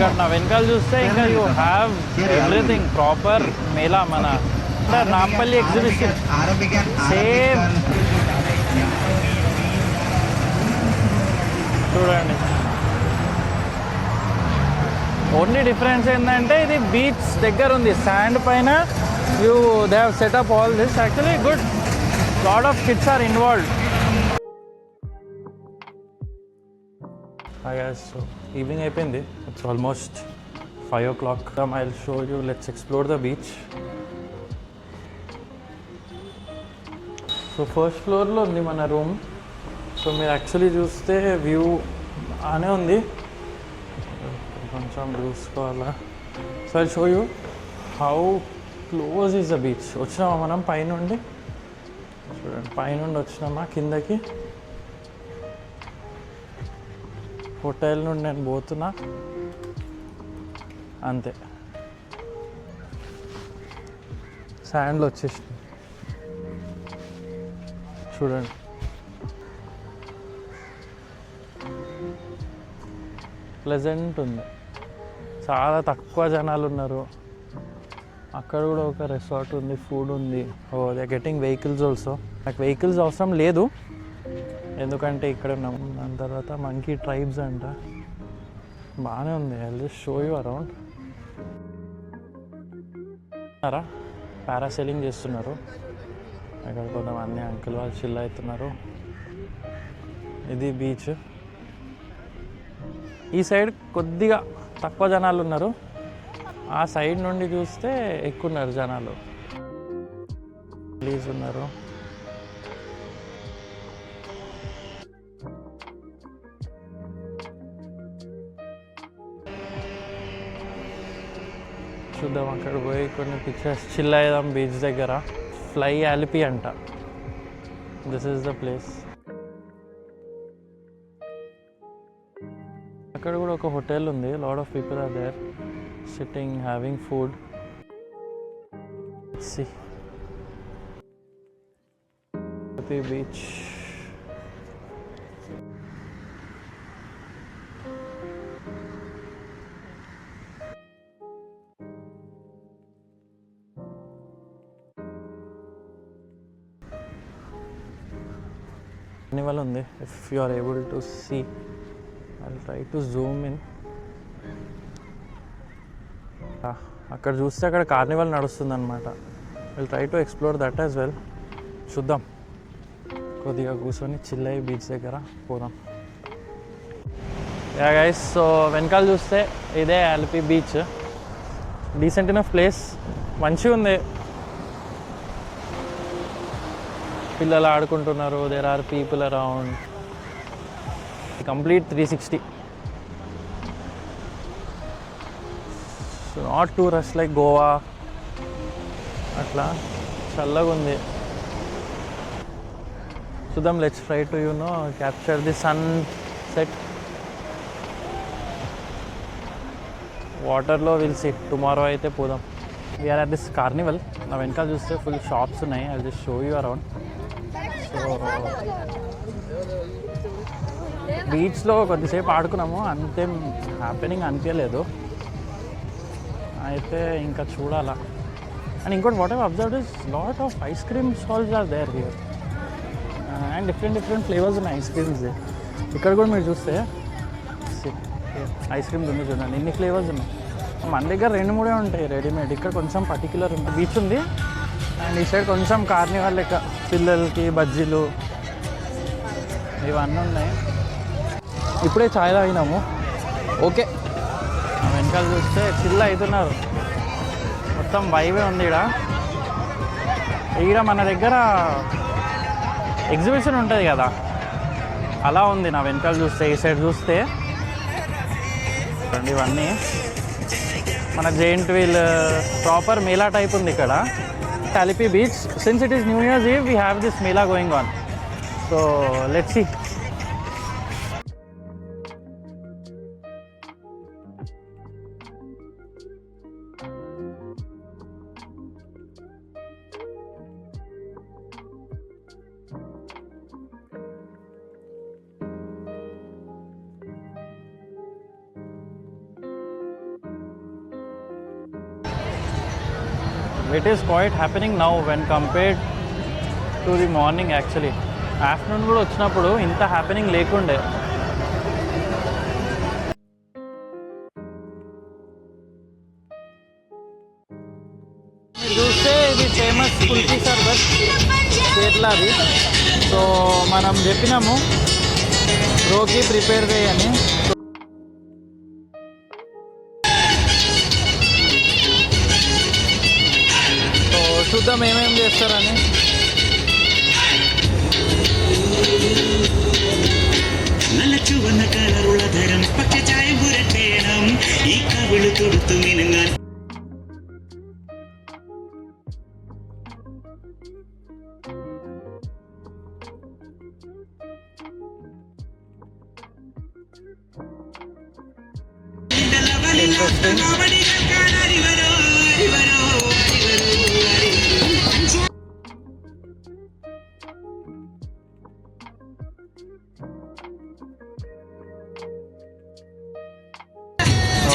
ఇక్కడ నా వెనకాల చూస్తే ఇంకా you have everything proper mela మన నాంపల్లి ఎగ్జిబిషన్ సేమ్ చూడండి. ఓన్లీ డిఫరెన్స్ ఏంటంటే ఇది బీచ్ దగ్గర ఉంది, శాండ్ పైన you they have setup all this. Actually good, lot of kids are involved. So evening అయిపోయింది, it's almost 5 o'clock. I will show you, let's explore the beach. So first ఫ్లోర్లో ఉంది మన room. So మీరు actually చూస్తే view బాగానే ఉంది, కొంచెం చూసుకోవాలా. So I show you how close is the beach. వచ్చినామా మనం పైనుండి, చూడండి పైనుండి వచ్చినామా కిందకి. హోటల్ నుండి నేను పోతున్నా అంతే, శాండ్లో వచ్చేసి చూడండి. ప్లెజెంట్ ఉంది, చాలా తక్కువ జనాలు ఉన్నారు. అక్కడ కూడా ఒక రిసార్ట్ ఉంది, ఫుడ్ ఉంది. Oh they getting vehicles also. నాకు వెహికల్స్ అవసరం లేదు ఎందుకంటే ఇక్కడ ఉన్నాం. దాని తర్వాత మంకీ ట్రైబ్స్ అంట, బాగానే ఉంది. I will show you around. Parasailing చేస్తున్నారు ఇక్కడ, కొంతమంది అంకుల్ వాళ్ళు చిల్ అవుతున్నారు. ఇది బీచ్. ఈ సైడ్ కొద్దిగా తక్కువ జనాలు ఉన్నారు, ఆ సైడ్ నుండి చూస్తే ఎక్కువ ఉన్నారు జనాలు. ప్లీజ్ ఉన్నారు. చూద్దాం, అక్కడ పోయి కొన్ని పిక్చర్స్ చిల్ అయ్యాం బీచ్ దగ్గర. ఫ్లై ఆలిపి అంట, దిస్ ఈస్ ద ప్లేస్. అక్కడ కూడా ఒక హోటల్ ఉంది, lot of people are there sitting having food. Sea beach. Carnival ఉంది, if you are able to see. I will try to zoom in. అక్కడ చూస్తే అక్కడ కార్నివల్ నడుస్తుంది అనమాట. Will try to explore that as well. చూద్దాం, కొద్దిగా కూర్చొని chill అయ్యి బీచ్ దగ్గర పోదాం. యా గైస్, సో వెనకాల చూస్తే ఇదే Alleppey beach. Decent enough place, మంచిగా ఉంది. పిల్లలు ఆడుకుంటున్నారు, there are people around. Complete 360. So not too rush like Goa అట్లా, చల్లగా ఉంది. చూద్దాం, let's try to capture the sunset. వాటర్లో విల్ సీ టుమారో అయితే పోదాం. We're at this carnival. నా వెనకాల చూస్తే ఫుల్ షాప్స్ ఉన్నాయి. I will just show you around. So బీచ్లో కొద్దిసేపు ఆడుకున్నాము, అంతేం హ్యాపెనింగ్ అనిపించలేదు. అయితే ఇంకా చూడాలా. అండ్ ఇంకోటి what I've observed is lot of ice cream stalls are there here. And different flavours ఉన్నాయి ఐస్ క్రీమ్స్. ఇక్కడ కూడా మీరు చూస్తే ఐస్ క్రీమ్స్ ఉంది చూడండి, ఎన్ని ఫ్లేవర్స్ ఉన్నాయి. మన దగ్గర 2-3 ఉంటాయి రెడీమేడ్, ఇక్కడ కొంచెం పర్టిక్యులర్ బీచ్ ఉంది. అండ్ ఈ సైడ్ కొంచెం కార్నివల్ లెక్క పిల్లలకి బజ్జీలు ఇవన్నీ ఉన్నాయి. ఇప్పుడే చాయ్ తాగినాము. ఓకే, వెనకాల చూస్తే చిల్ అవుతున్నారు, మొత్తం వైవే ఉంది. ఈడ మన దగ్గర ఎగ్జిబిషన్ ఉంటుంది కదా, అలా ఉంది నా వెనకాల చూస్తే. ఈ సైడ్ చూస్తే ఇవన్నీ మన giant wheel proper mela type ఉంది ఇక్కడ. Alleppey beach, since it is New Year's Eve we have this mela going on. So let's see. It is quite happening now when compared to the morning actually. Afternoon కూడా వచ్చినప్పుడు ఇంత happening లేకుండే. మీరు చూస్తే ఇది famous kulfi sharbat కేరళది. So మనం చెప్పినాము రోకి ప్రిపేర్ చేయని. సో చూద్దాం ఏమేమి చేస్తారని. ചുവന്ന കളറുള്ള തരം പച്ച ചായ പുരട്ടേണം ഈ കവിള് തൊടുത്തു മിനുങ്ങാൻ.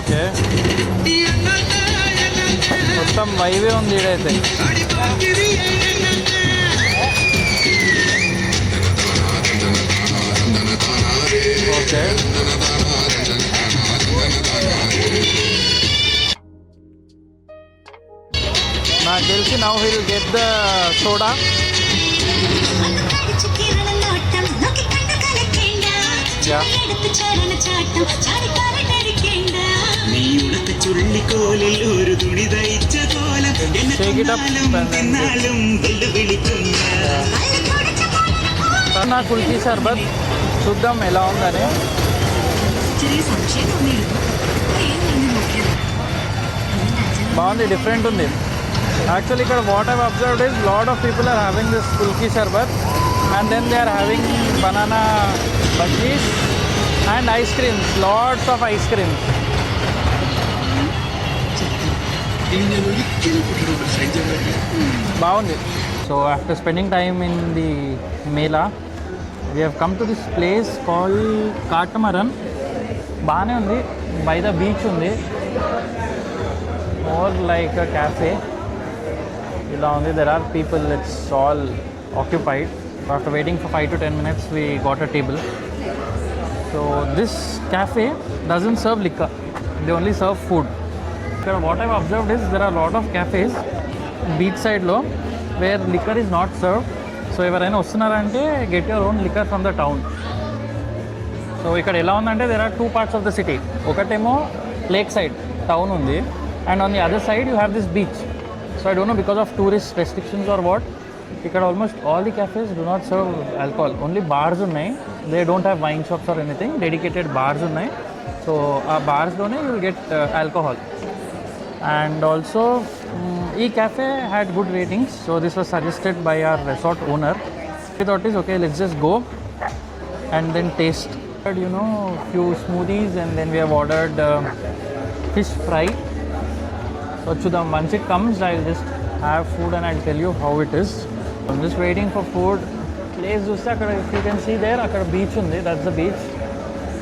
ఓకే, మొత్తం వైవే ఉంది ఈడైతే. ఓకే, నాకు తెలిసి now will get the soda. ചുള്ളിക്കോലിൽ ഒരു തുണി തയ്ച്ച കോലം തിന്നാലും വെല്ലുവിളിക്കുന്ന నా కుల్ఫీ షర్బత్ చూద్దాం ఎలా ఉందని. బాగుంది, డిఫరెంట్ ఉంది యాక్చువల్లీ. ఇక్కడ what I've observed is lot of people are having this kulfi sharbat and then they are having banana bajjis and ice creams, lots of ice creams. బాగుంది. So after spending time in the mela we have come to this place call Catamaran. బాగానే ఉంది, by the beach ఉంది, more like a cafe ఇలా ఉంది. There are people, it's all occupied. After waiting for 5 to 10 minutes we got a table. So this cafe doesn't serve liquor, they only serve food. What I've observed is there are a lot of cafes beach side lo where liquor is not served. So ఎవరైనా వస్తున్నారంటే get your own liquor from the town. So ఇక్కడ ఎలా ఉందంటే there are two parts of the city. ఒకటేమో lake side town ఉంది and on the other side you have this beach. So I don't know because of tourist restrictions or what, ఇక్కడ almost all the cafes do not serve alcohol. Only bars ఉన్నాయి. They don't have wine shops or anything. Dedicated bars ఉన్నాయి. So ఆ బార్స్లోనే you will get alcohol. And also ఈ cafe had good ratings, so this was suggested by our resort owner. We thought is okay, let's just go and then taste. You know, few smoothies and then we have ordered fish fry. So chudam, once it comes I'll just have food and I'll tell you how it is. I'm just waiting for food. Place చూస్తే అక్కడ if you can see there అక్కడ beach ఉంది, that's the beach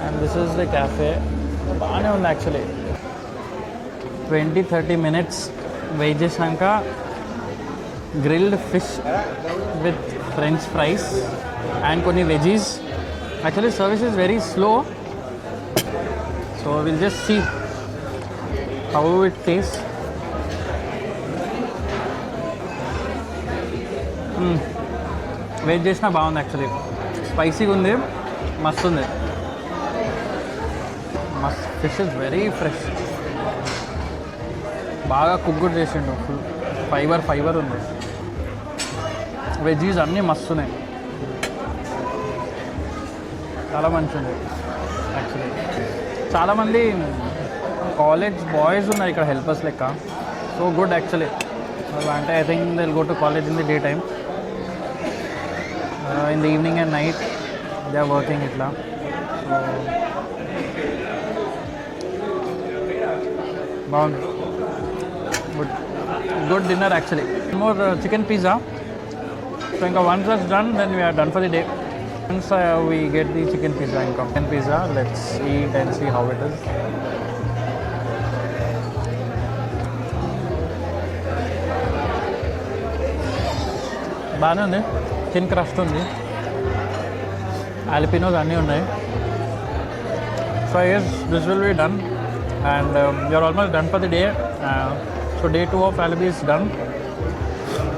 and this is the cafe. బాగానే ఉంది actually. 20-30 minutes wait చేసినాక grilled fish with French fries and కొన్ని veggies. Actually service is very slow, so will just see how it taste. Wait చేసినా బాగుంది actually. స్పైసీగా ఉంది, మస్తు ఉంది. మస్త్ ఫిష్ ఇస్ వెరీ ఫ్రెష్, బాగా కుక్ చేసిండు. ఫుల్ ఫైబర్ ఉంది. వెజీస్ అన్నీ మస్తున్నాయి, చాలా మంచిది యాక్చువల్లీ. చాలామంది కాలేజ్ బాయ్స్ ఉన్నారు ఇక్కడ హెల్పర్స్ లెక్క. So good actually. అంటే I think they will go to college in the day time. In the evening and night they are working ఇట్లా. సో బాగుంది. Good dinner actually. More chicken pizza. So once that's done, then we are done for the day. Once we get the chicken pizza income. Chicken pizza, let's eat and see how it is. బాగానే ఉంది. Thin crust ఉంది, ఆలిపినోస్ అన్నీ ఉన్నాయి. So I guess this will be done and you're almost done for the day. So day 2 of Alibi is done.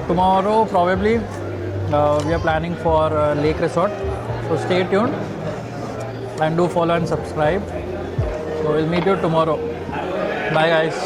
Tomorrow probably we are planning for Lake Resort. So stay tuned and do follow and subscribe. So we'll meet you tomorrow. Bye guys.